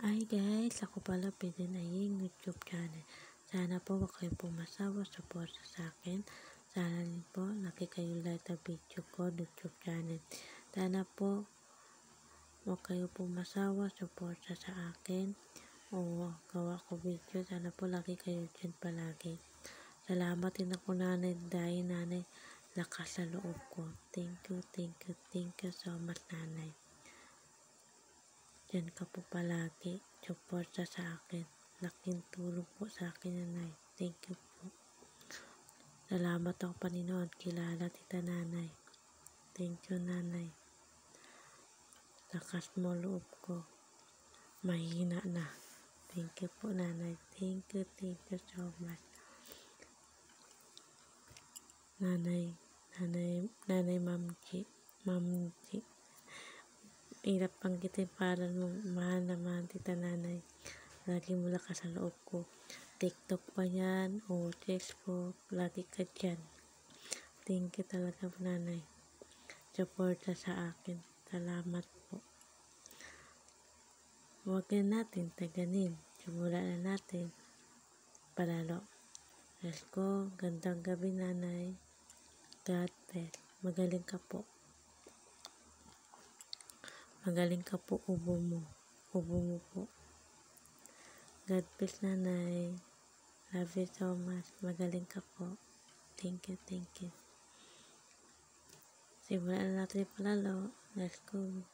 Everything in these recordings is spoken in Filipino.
Hi guys, ako pala Pinaying YouTube channel. Sana po wag kayo pumasawa suporta sa akin. Sana rin po laki kayo like ang video ko YouTube channel. Sana po wag kayo pumasawa suporta sa akin. O gawa ko video. Sana po laki kayo dyan palagi. Salamat din ako nanay dahil nanay lakas sa loob ko. Thank you so much nanay. Diyan ka po palagi. Suporta sa akin. Laking tulong po sa akin, nanay. Thank you po. Salamat ako Panginoon. Kilala kita, nanay. Thank you, nanay. Lakas mo loob ko. Mahina na. Thank you po, nanay. Thank you so much. Nanay Mamji. Hirap pang kita para mahal na mahal kita, nanay. Lagi mo lakas sa loob ko. TikTok pa yan o Facebook. Lagi ka dyan. Thank you talaga po, nanay. Suporta sa akin. Salamat po. Huwag na natin taganin. Simulan na natin. Palalo. Let's go. Gandang gabi, nanay. God bless. Magaling ka po. Magaling ka po, ubo mo. Ubo mo po. God bless, nanay. Love you so much. Magaling ka po. Thank you. Simulan na natin palalo. Let's go.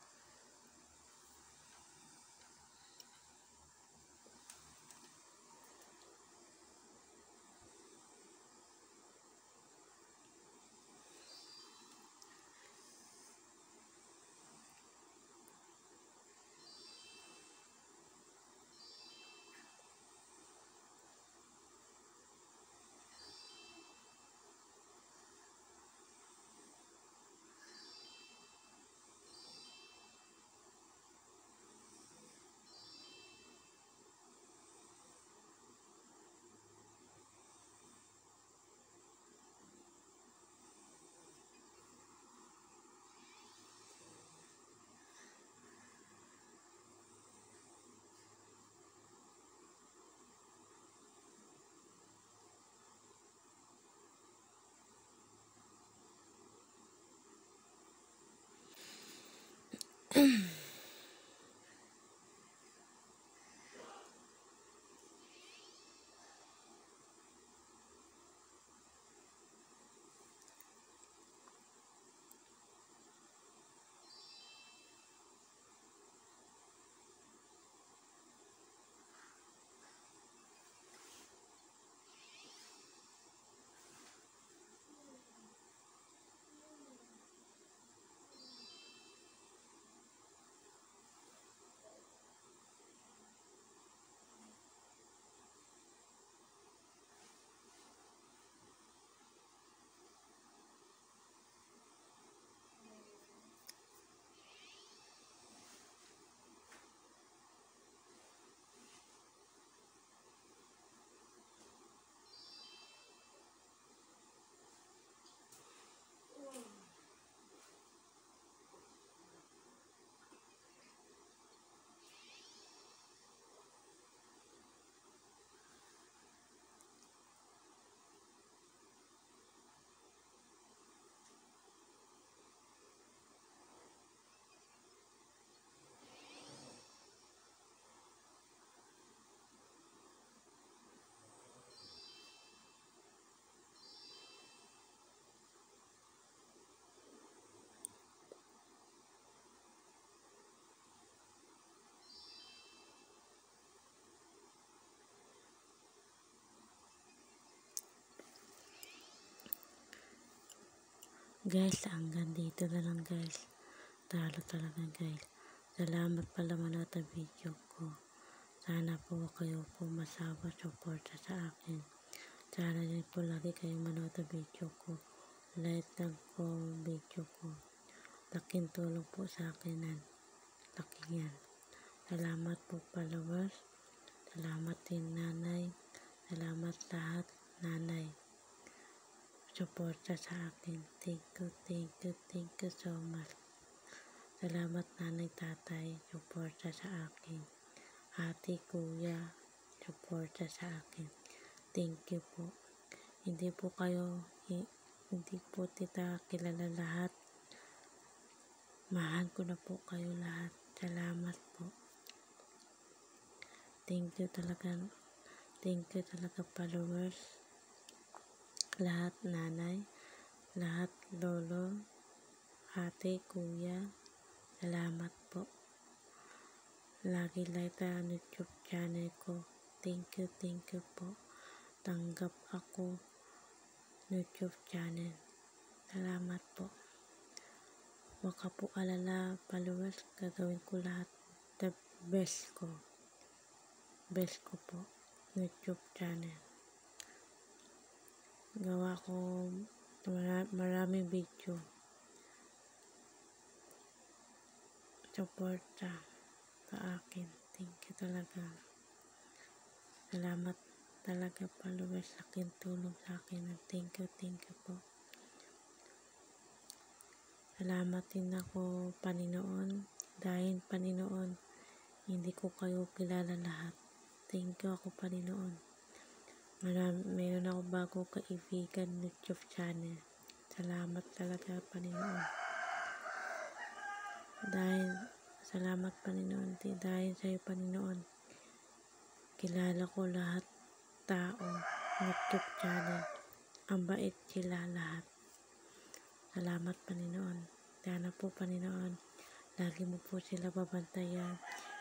Guys, hanggang dito na lang guys. Talo talaga guys. Salamat pala manood ang video ko. Sana po kayo po masawa suporta sa akin. Sana din po lagi kayo manood ang video ko. Like lang po video ko. Laking tulong po sa akin yan. Laking yan. Salamat po followers. Salamat din nanay. Salamat lahat nanay. Suporta sa akin. Thank you so much. Salamat nanay tatay. Suporta sa akin. ate, kuya, suporta sa akin. Thank you po. Hindi po kita kilala lahat. Mahal ko na po kayo lahat. Salamat po. Thank you talaga followers. Lahat nanay, lahat lolo, ate, kuya. Salamat po. Lagi like ang YouTube channel ko. Thank you po. Tanggap ako YouTube channel. Salamat po. Huwag ka po alala, followers. Gagawin ko lahat. The best ko. Best ko po. YouTube channel. Gawa ko maraming video. Suporta sa akin. Thank you talaga. Salamat talaga followers sa akin, tulong sa akin. Thank you po. Salamat din ako Panginoon. Dahil Panginoon, hindi ko kayo kilala lahat. Thank you ako Panginoon. Meron ako bago kaibigan YouTube channel. Salamat talaga Panginoon. Salamat Panginoon. Dahil sa'yo Panginoon, kilala ko lahat tao, YouTube channel. Ang bait sila lahat. Salamat Panginoon. Sana po Panginoon, lagi mo po sila babantayan.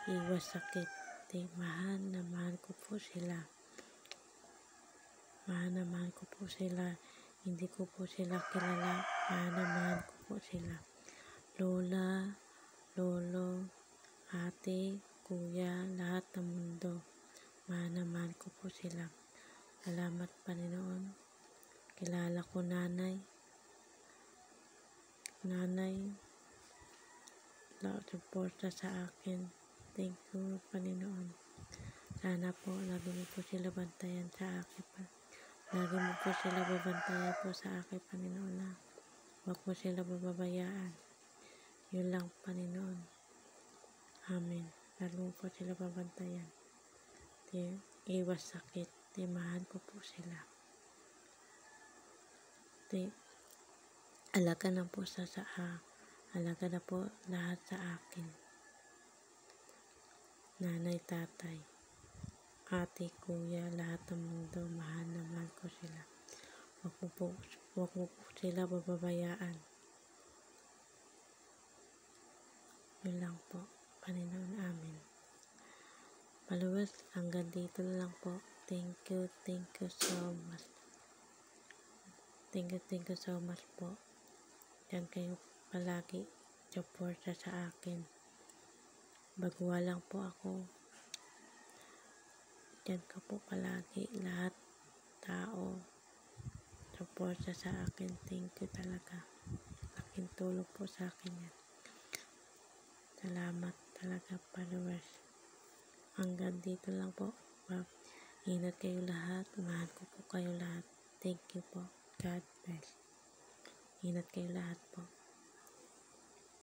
Iwas sakit. Mahal na mahal ko po sila. Mahal na mahal ko po sila. Hindi ko po sila kilala. Mahal na mahal ko po sila. Lola, lolo, ate, kuya, lahat ng mundo. Mahal na mahal ko po sila. Salamat Panginoon. Kilala ko nanay, suporta sa akin. Thank you Panginoon. Sana po lagi mo po sila bantayan sa akin. Lagi mo po sila babantayan po sa akin Panginoon na huwag mo sila bababayaan. Yun lang Panginoon. Amen. Lagi mo po sila babantayan. Iwas sakit. Mahal ko po sila. Alaga na po alaga na po lahat sa akin. Nanay, tatay, ate, kuya, lahat ng mundo, mahal na mahal ko sila. Huwag mo po sila bababayaan. Yun lang po, Panginoon, amen. Followers, hanggang dito lang po. Thank you so much. Thank you so much po. Diyan kayo palagi suporta sa akin. Baguha lang po ako. Diyan ka po palagi lahat tao suporta sa akin. Thank you talaga. Aking tulong po sa akin yan. Salamat talaga followers. Hanggang dito lang po. Ingat kayo lahat. Mahal ko po kayo lahat. Thank you po. God bless. Ingat kayo lahat po.